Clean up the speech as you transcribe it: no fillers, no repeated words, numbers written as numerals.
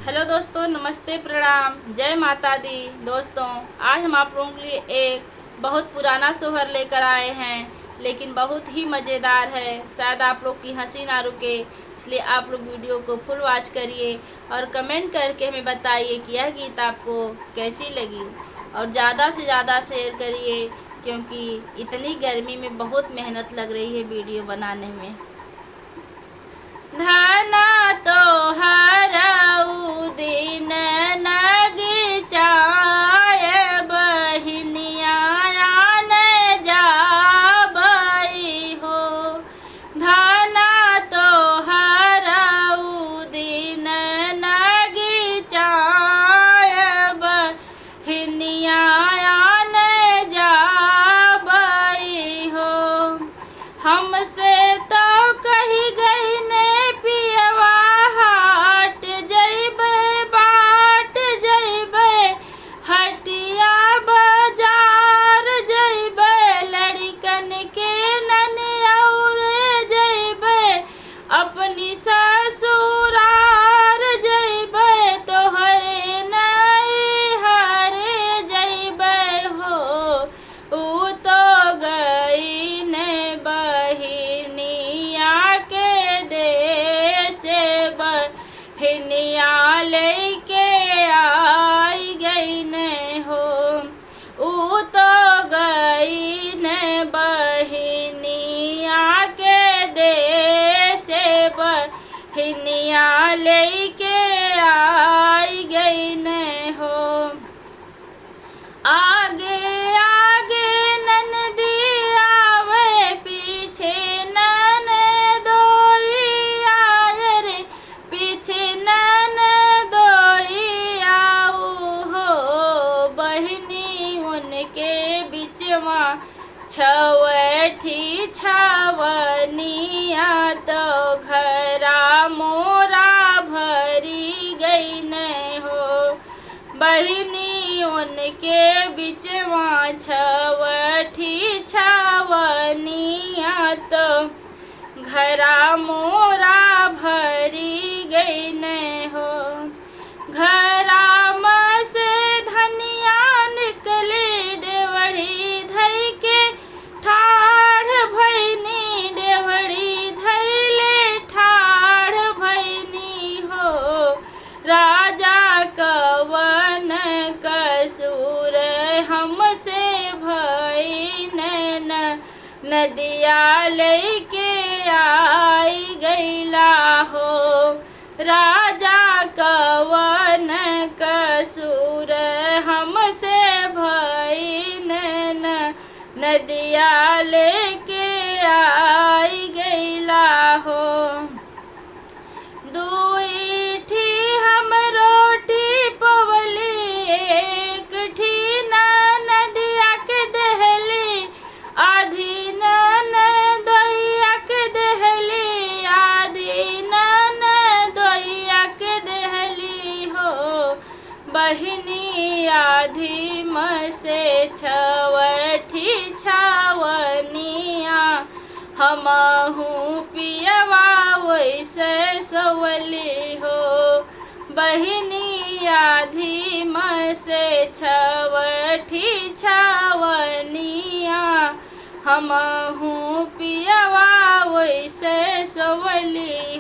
Hello दोस्तों, नमस्ते, प्रणाम, जय माता दी। दोस्तों, आज हम आप लोगों के लिए एक बहुत पुराना सोहर लेकर आए हैं, लेकिन बहुत ही मज़ेदार है। शायद आप लोग की हंसी ना रुके, इसलिए आप लोग वीडियो को फुल वॉच करिए और कमेंट करके हमें बताइए कि यह गीत आपको कैसी लगी। और ज़्यादा से ज़्यादा शेयर करिए, क्योंकि इतनी गर्मी में बहुत मेहनत लग रही है वीडियो बनाने में। धना तोहरऊ दिन नगी चाय बहिनिया न जाबई हो। धना तोहरऊ दिन नगी चाय बहिनिया न जाबई हो। हमसे तो कही गई ने पियवा हाट जइबे, बाट जइबे, हटिया बाजार जइबे, लड़िकन के ननियौर जइबे, अपनी ससुरार जइबे, तोहरे नैहरे जइबे हो। ऊ तो गई ने बहिनिया के देश, बहिनिया लेके आई गई ने हो। ऊ तो गई ने बहिनिया के देश, बहिनिया लेके आई गई ने हो। आगे आगे ननदी आवे, पीछे ननदोई आए रे, पीछे ननदोई आऊ हो। बहिनी उनके बिचवा छवठी छवनिया, तो घरा मोरा भरी गई न हो। बहिनी उनके बिचवा छवठी छवनिया, तो घरा मोरा भरी गई न हो। घरा में से धनिया निकली, डेवढ़ी धई के ठाढ़ भैनी, डेवढ़ी धैले ठाढ़ भैनी हो। राजा कवन कसूर हमसे भईन, नदिया लेके आई गईला हो। राजा कवन कसूर हमसे भईन, नदिया लेके आई गईला हो। दुई ठी हम रोटी पवली, एक ठी नदिया के दहली, आधी ननदोइया के दहली, आधी ननदोइया के दहली हो। बहिनी आधी में से छवठी छवनिया, हमहू पियवा वैसे सवली हो। बहिनी आधी में से छवठी छवनिया, हमहू पियवा वैसे सवली